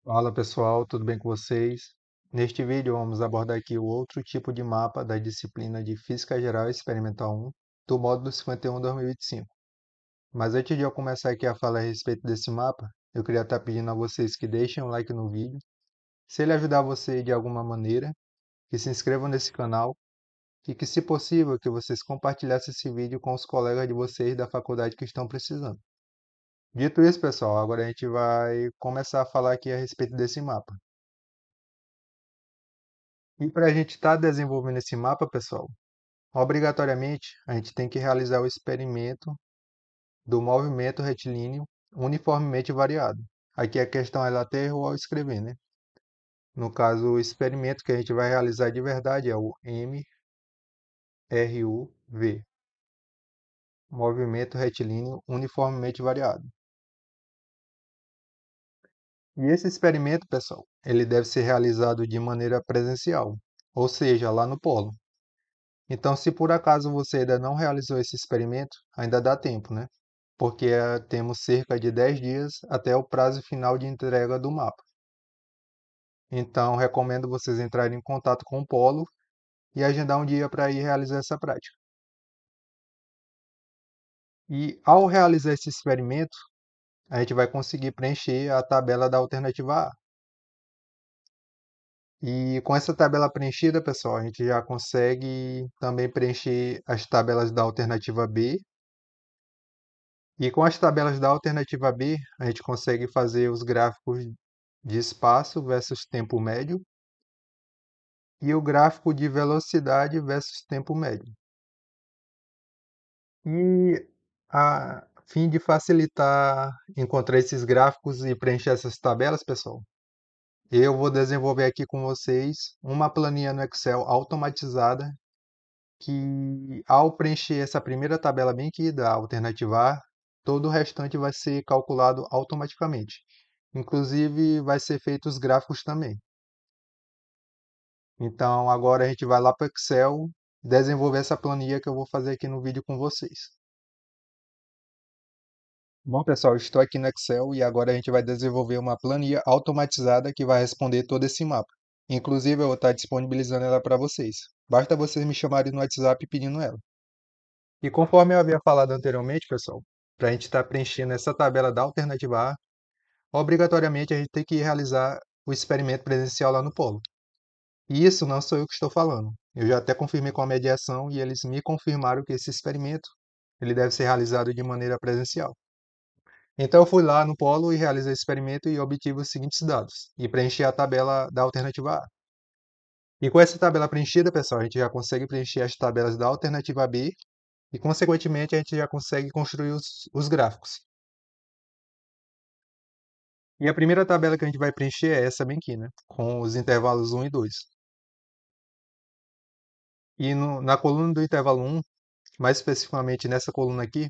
Fala pessoal, tudo bem com vocês? Neste vídeo vamos abordar aqui o outro tipo de mapa da disciplina de Física Geral Experimental 1 do módulo 51/2025. Mas antes de eu começar aqui a falar a respeito desse mapa, eu queria estar pedindo a vocês que deixem um like no vídeo, se ele ajudar você de alguma maneira, que se inscrevam nesse canal e que, se possível, que vocês compartilhassem esse vídeo com os colegas de vocês da faculdade que estão precisando. Dito isso, pessoal, agora a gente vai começar a falar aqui a respeito desse mapa. E para a gente estar desenvolvendo esse mapa, pessoal, obrigatoriamente a gente tem que realizar o experimento do movimento retilíneo uniformemente variado. Aqui a questão ela até errou ao escrever, né? No caso, o experimento que a gente vai realizar de verdade é o MRUV, movimento retilíneo uniformemente variado. E esse experimento, pessoal, ele deve ser realizado de maneira presencial, ou seja, lá no polo. Então, se por acaso você ainda não realizou esse experimento, ainda dá tempo, né? Porque temos cerca de 10 dias até o prazo final de entrega do mapa. Então, recomendo vocês entrarem em contato com o Polo e agendar um dia para ir realizar essa prática. E ao realizar esse experimento, a gente vai conseguir preencher a tabela da alternativa A. E com essa tabela preenchida, pessoal, a gente já consegue também preencher as tabelas da alternativa B. E com as tabelas da alternativa B, a gente consegue fazer os gráficos de espaço versus tempo médio e o gráfico de velocidade versus tempo médio. E a fim de facilitar encontrar esses gráficos e preencher essas tabelas, pessoal, eu vou desenvolver aqui com vocês uma planilha no Excel automatizada que, ao preencher essa primeira tabela bem aqui da alternativa A, todo o restante vai ser calculado automaticamente. Inclusive, vai ser feito os gráficos também. Então, agora a gente vai lá para o Excel desenvolver essa planilha que eu vou fazer aqui no vídeo com vocês. Bom, pessoal, estou aqui no Excel e agora a gente vai desenvolver uma planilha automatizada que vai responder todo esse mapa. Inclusive, eu vou estar disponibilizando ela para vocês. Basta vocês me chamarem no WhatsApp pedindo ela. E conforme eu havia falado anteriormente, pessoal, para a gente estar preenchendo essa tabela da alternativa A, obrigatoriamente a gente tem que realizar o experimento presencial lá no polo. E isso não sou eu que estou falando. Eu já até confirmei com a mediação e eles me confirmaram que esse experimento ele deve ser realizado de maneira presencial. Então eu fui lá no polo e realizei o experimento e obtive os seguintes dados e preenchi a tabela da alternativa A. E com essa tabela preenchida, pessoal, a gente já consegue preencher as tabelas da alternativa B e, consequentemente, a gente já consegue construir os gráficos. E a primeira tabela que a gente vai preencher é essa bem aqui, né? Com os intervalos 1 e 2. E na coluna do intervalo 1, mais especificamente nessa coluna aqui,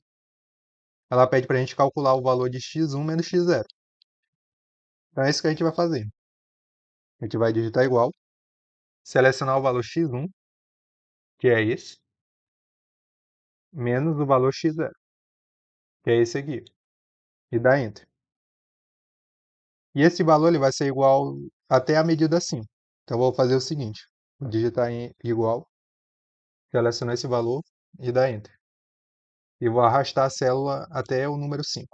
ela pede para a gente calcular o valor de x1 menos x0. Então é isso que a gente vai fazer. A gente vai digitar igual, selecionar o valor x1, que é esse, menos o valor x0, que é esse aqui, e dá Enter. E esse valor ele vai ser igual até a medida 5. Então eu vou fazer o seguinte, vou digitar em igual, selecionar esse valor e dar Enter. E vou arrastar a célula até o número 5.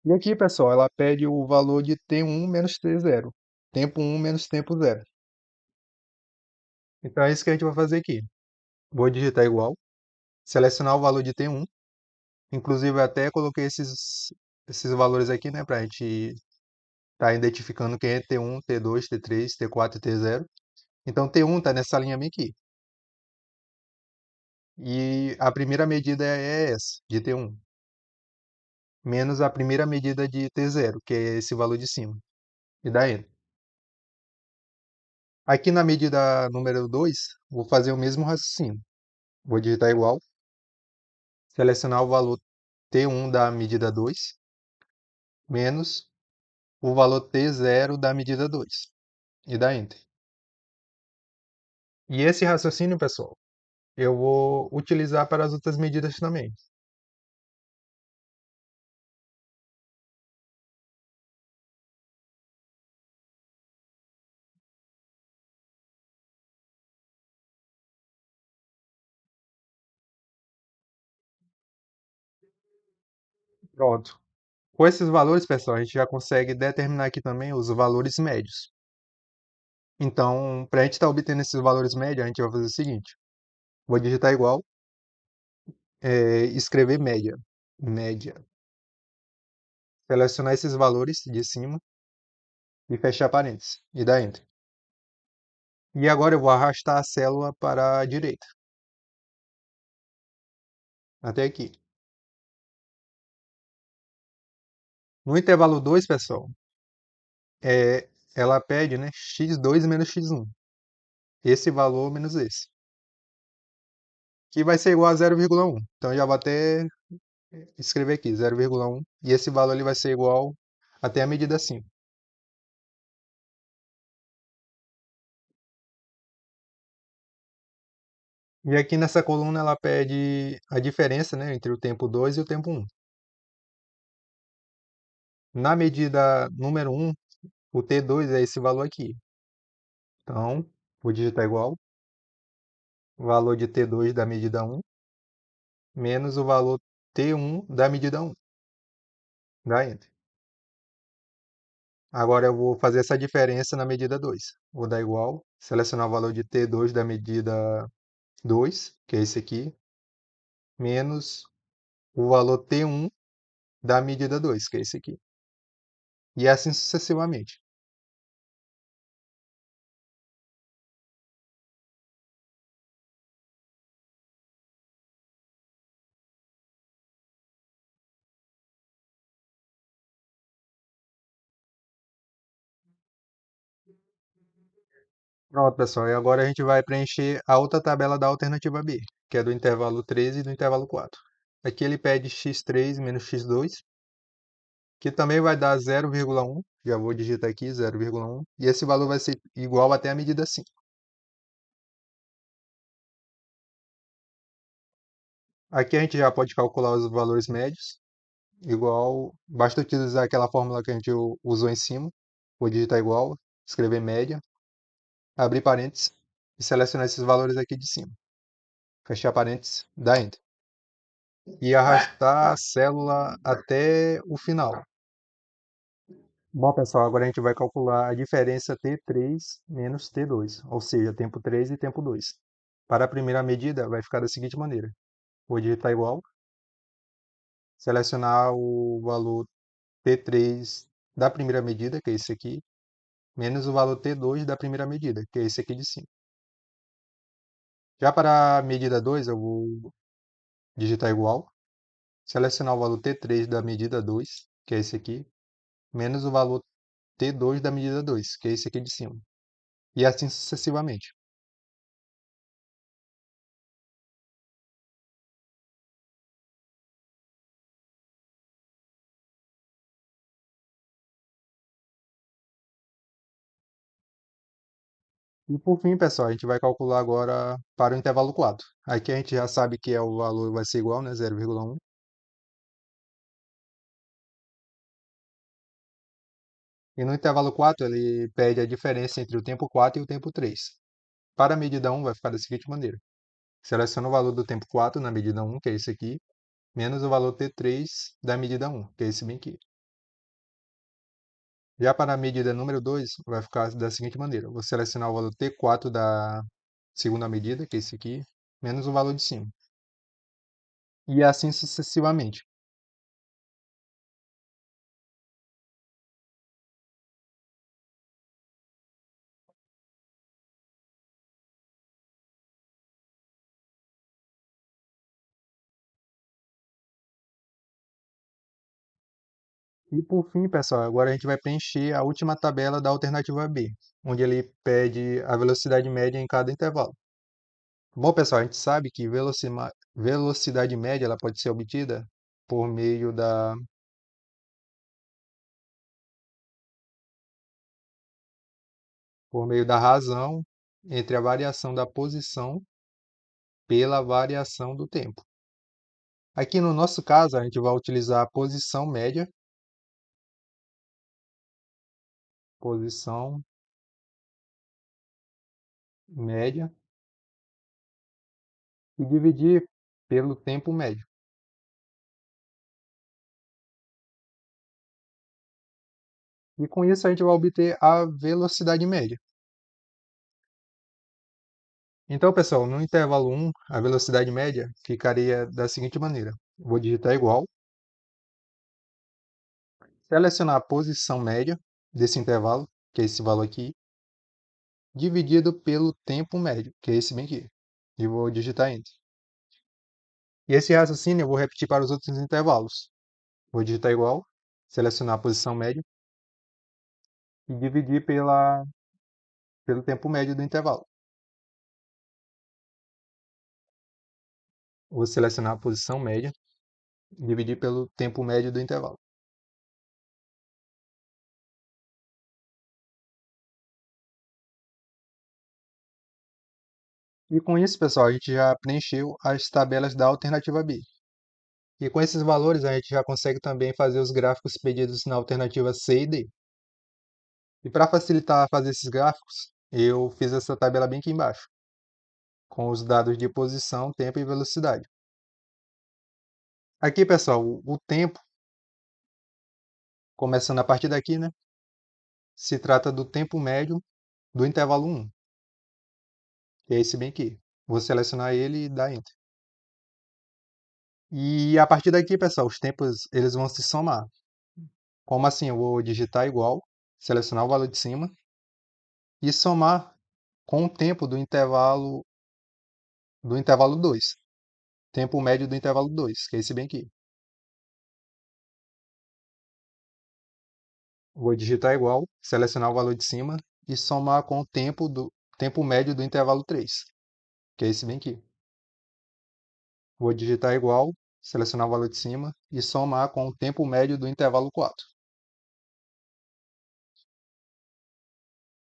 E aqui, pessoal, ela pede o valor de T1 menos T0. Tempo 1 menos tempo 0. Então é isso que a gente vai fazer aqui. Vou digitar igual, selecionar o valor de T1. Inclusive, eu até coloquei esses valores aqui, né, para a gente estar identificando quem é T1, T2, T3, T4 e T0. Então, T1 está nessa linha bem aqui. E a primeira medida é essa, de T1, menos a primeira medida de T0, que é esse valor de cima, e dá Enter. Aqui na medida número 2, vou fazer o mesmo raciocínio. Vou digitar igual, selecionar o valor T1 da medida 2, menos o valor T0 da medida 2, e dá Enter. E esse raciocínio, pessoal, eu vou utilizar para as outras medidas também. Pronto. Com esses valores, pessoal, a gente já consegue determinar aqui também os valores médios. Então, para a gente estar obtendo esses valores médios, a gente vai fazer o seguinte: vou digitar igual, escrever média, média, selecionar esses valores de cima e fechar parênteses e dar Enter. E agora eu vou arrastar a célula para a direita, até aqui. No intervalo 2, pessoal, ela pede, né, x2 menos x1. Esse valor menos esse, que vai ser igual a 0,1. Então eu já vou até escrever aqui 0,1 e esse valor ele vai ser igual até a medida 5. E aqui nessa coluna ela pede a diferença, né, entre o tempo 2 e o tempo 1. Na medida número 1, o T2 é esse valor aqui. Então, vou digitar igual, o valor de T2 da medida 1 menos o valor T1 da medida 1. Dá Enter. Agora eu vou fazer essa diferença na medida 2. Vou dar igual, selecionar o valor de T2 da medida 2, que é esse aqui, menos o valor T1 da medida 2, que é esse aqui. E assim sucessivamente. Pronto, pessoal. E agora a gente vai preencher a outra tabela da alternativa B, que é do intervalo 13 e do intervalo 4. Aqui ele pede x3 menos x2, que também vai dar 0,1. Já vou digitar aqui 0,1. E esse valor vai ser igual até a medida 5. Aqui a gente já pode calcular os valores médios. Igual, basta utilizar aquela fórmula que a gente usou em cima. Vou digitar igual, escrever média, abrir parênteses e selecionar esses valores aqui de cima. Fechar parênteses, dar Enter. E arrastar a célula até o final. Bom, pessoal, agora a gente vai calcular a diferença T3 menos T2, ou seja, tempo 3 e tempo 2. Para a primeira medida, vai ficar da seguinte maneira. Vou digitar igual, selecionar o valor T3 da primeira medida, que é esse aqui, menos o valor T2 da primeira medida, que é esse aqui de cima. Já para a medida 2, eu vou digitar igual, selecionar o valor T3 da medida 2, que é esse aqui, menos o valor T2 da medida 2, que é esse aqui de cima. E assim sucessivamente. E por fim, pessoal, a gente vai calcular agora para o intervalo 4. Aqui a gente já sabe que o valor vai ser igual, né? 0,1. E no intervalo 4 ele pede a diferença entre o tempo 4 e o tempo 3. Para a medida 1 vai ficar da seguinte maneira. Seleciona o valor do tempo 4 na medida 1, que é esse aqui, menos o valor T3 da medida 1, que é esse bem aqui. Já para a medida número 2, vai ficar da seguinte maneira. Vou selecionar o valor T4 da segunda medida, que é esse aqui, menos o valor de cima. E assim sucessivamente. E por fim, pessoal, agora a gente vai preencher a última tabela da alternativa B, onde ele pede a velocidade média em cada intervalo. Bom, pessoal, a gente sabe que velocidade média ela pode ser obtida por meio da razão entre a variação da posição pela variação do tempo. Aqui no nosso caso, a gente vai utilizar a posição média, e dividir pelo tempo médio. E com isso a gente vai obter a velocidade média. Então, pessoal, no intervalo 1, a velocidade média ficaria da seguinte maneira. Vou digitar igual, selecionar a posição média desse intervalo, que é esse valor aqui, dividido pelo tempo médio, que é esse bem aqui. E vou digitar Enter. E esse raciocínio eu vou repetir para os outros intervalos. Vou digitar igual, selecionar a posição média e dividir pelo tempo médio do intervalo. Vou selecionar a posição média e dividir pelo tempo médio do intervalo. E com isso, pessoal, a gente já preencheu as tabelas da alternativa B. E com esses valores, a gente já consegue também fazer os gráficos pedidos na alternativa C e D. E para facilitar fazer esses gráficos, eu fiz essa tabela bem aqui embaixo, com os dados de posição, tempo e velocidade. Aqui, pessoal, o tempo, começando a partir daqui, né, se trata do tempo médio do intervalo 1, que é esse bem aqui. Vou selecionar ele e dar Enter. E a partir daqui, pessoal, os tempos eles vão se somar. Como assim? Eu vou digitar igual, selecionar o valor de cima e somar com o tempo do intervalo 2. Tempo médio do intervalo 2, que é esse bem aqui. Vou digitar igual, selecionar o valor de cima e somar com o tempo médio do intervalo 3, que é esse bem aqui. Vou digitar igual, selecionar o valor de cima e somar com o tempo médio do intervalo 4.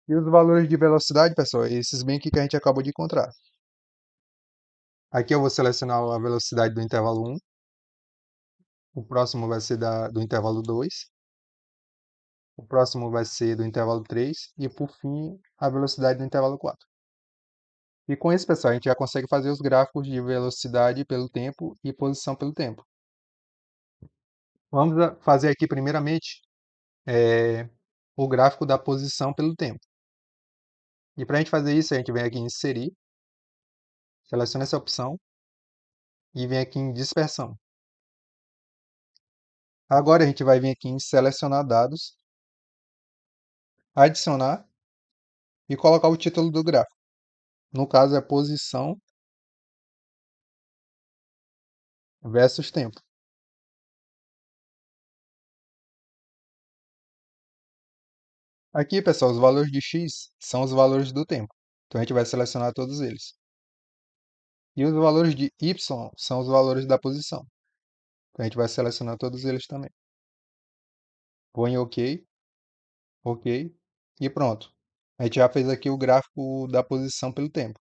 E os valores de velocidade, pessoal, esses bem aqui que a gente acabou de encontrar. Aqui eu vou selecionar a velocidade do intervalo 1, o próximo vai ser do intervalo 2, o próximo vai ser do intervalo 3 e, por fim, a velocidade do intervalo 4. E com isso, pessoal, a gente já consegue fazer os gráficos de velocidade pelo tempo e posição pelo tempo. Vamos fazer aqui, primeiramente, o gráfico da posição pelo tempo. E para a gente fazer isso, a gente vem aqui em Inserir, seleciona essa opção e vem aqui em Dispersão. Agora a gente vai vir aqui em Selecionar dados, Adicionar e colocar o título do gráfico. No caso é posição versus tempo. Aqui, pessoal, os valores de x são os valores do tempo. Então a gente vai selecionar todos eles. E os valores de y são os valores da posição. Então a gente vai selecionar todos eles também. Vou em OK, OK e pronto. A gente já fez aqui o gráfico da posição pelo tempo.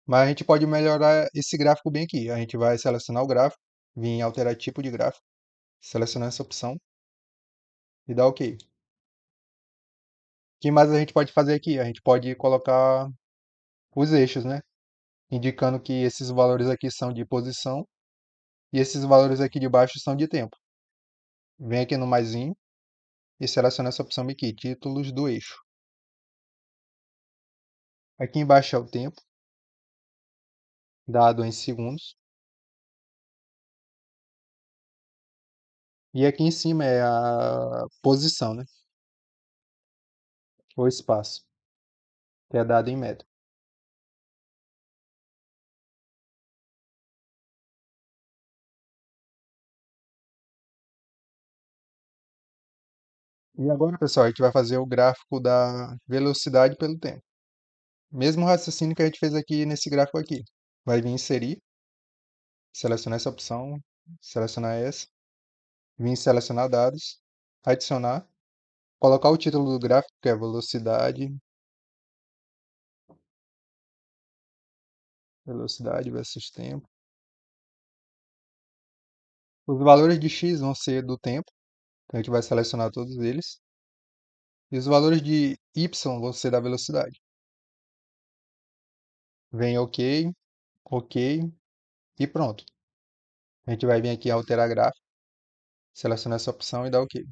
Mas a gente pode melhorar esse gráfico bem aqui. A gente vai selecionar o gráfico, vir em alterar tipo de gráfico, selecionar essa opção e dar OK. O que mais a gente pode fazer aqui? A gente pode colocar os eixos, né? Indicando que esses valores aqui são de posição e esses valores aqui de baixo são de tempo. Vem aqui no maisinho e seleciona essa opção aqui, títulos do eixo. Aqui embaixo é o tempo, dado em segundos. E aqui em cima é a posição, né? O espaço, que é dado em metro. E agora, pessoal, a gente vai fazer o gráfico da velocidade pelo tempo. Mesmo raciocínio que a gente fez aqui nesse gráfico aqui. Vai vir inserir, selecionar essa opção, selecionar essa, vir selecionar dados, adicionar, colocar o título do gráfico, que é velocidade versus tempo. Os valores de x vão ser do tempo, então a gente vai selecionar todos eles. E os valores de y vão ser da velocidade. Vem OK, OK e pronto. A gente vai vir aqui em alterar gráfico, selecionar essa opção e dar OK.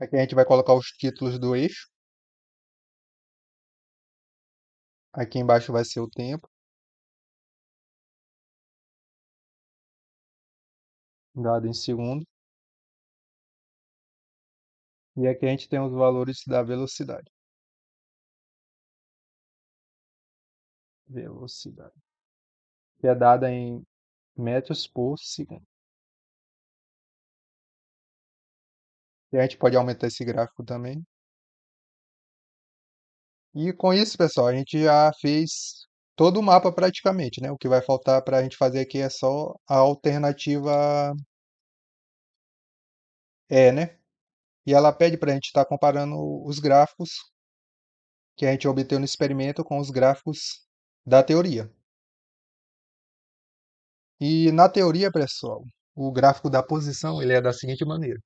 Aqui a gente vai colocar os títulos do eixo. Aqui embaixo vai ser o tempo, dado em segundo. E aqui a gente tem os valores da velocidade. Velocidade. Que é dada em metros por segundo. E a gente pode aumentar esse gráfico também. E com isso, pessoal, a gente já fez todo o mapa praticamente, né? O que vai faltar para a gente fazer aqui é só a alternativa E, né? E ela pede para a gente estar comparando os gráficos que a gente obteve no experimento com os gráficos da teoria. E na teoria, pessoal, o gráfico da posição ele é da seguinte maneira,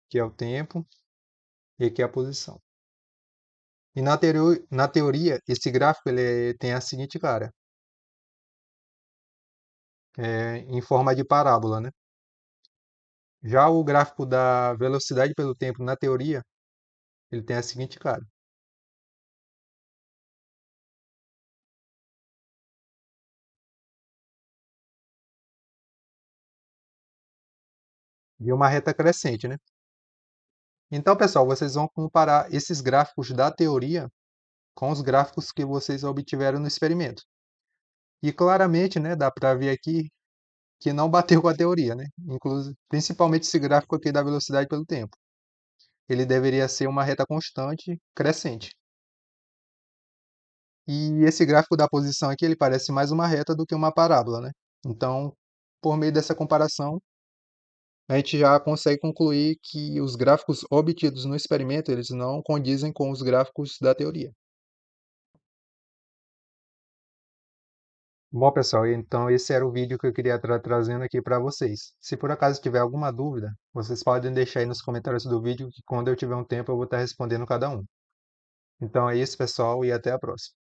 que é o tempo e aqui é a posição. E na teoria, esse gráfico ele tem a seguinte cara, em forma de parábola, né? Já o gráfico da velocidade pelo tempo na teoria, ele tem a seguinte cara, de uma reta crescente, né? Então, pessoal, vocês vão comparar esses gráficos da teoria com os gráficos que vocês obtiveram no experimento. E claramente, né, dá para ver aqui que não bateu com a teoria, né? Inclusive, principalmente esse gráfico aqui da velocidade pelo tempo. Ele deveria ser uma reta constante crescente. E esse gráfico da posição aqui, ele parece mais uma reta do que uma parábola, né? Então, por meio dessa comparação, a gente já consegue concluir que os gráficos obtidos no experimento, eles não condizem com os gráficos da teoria. Bom, pessoal, então esse era o vídeo que eu queria estar trazendo aqui para vocês. Se por acaso tiver alguma dúvida, vocês podem deixar aí nos comentários do vídeo que quando eu tiver um tempo eu vou estar respondendo cada um. Então é isso, pessoal, e até a próxima.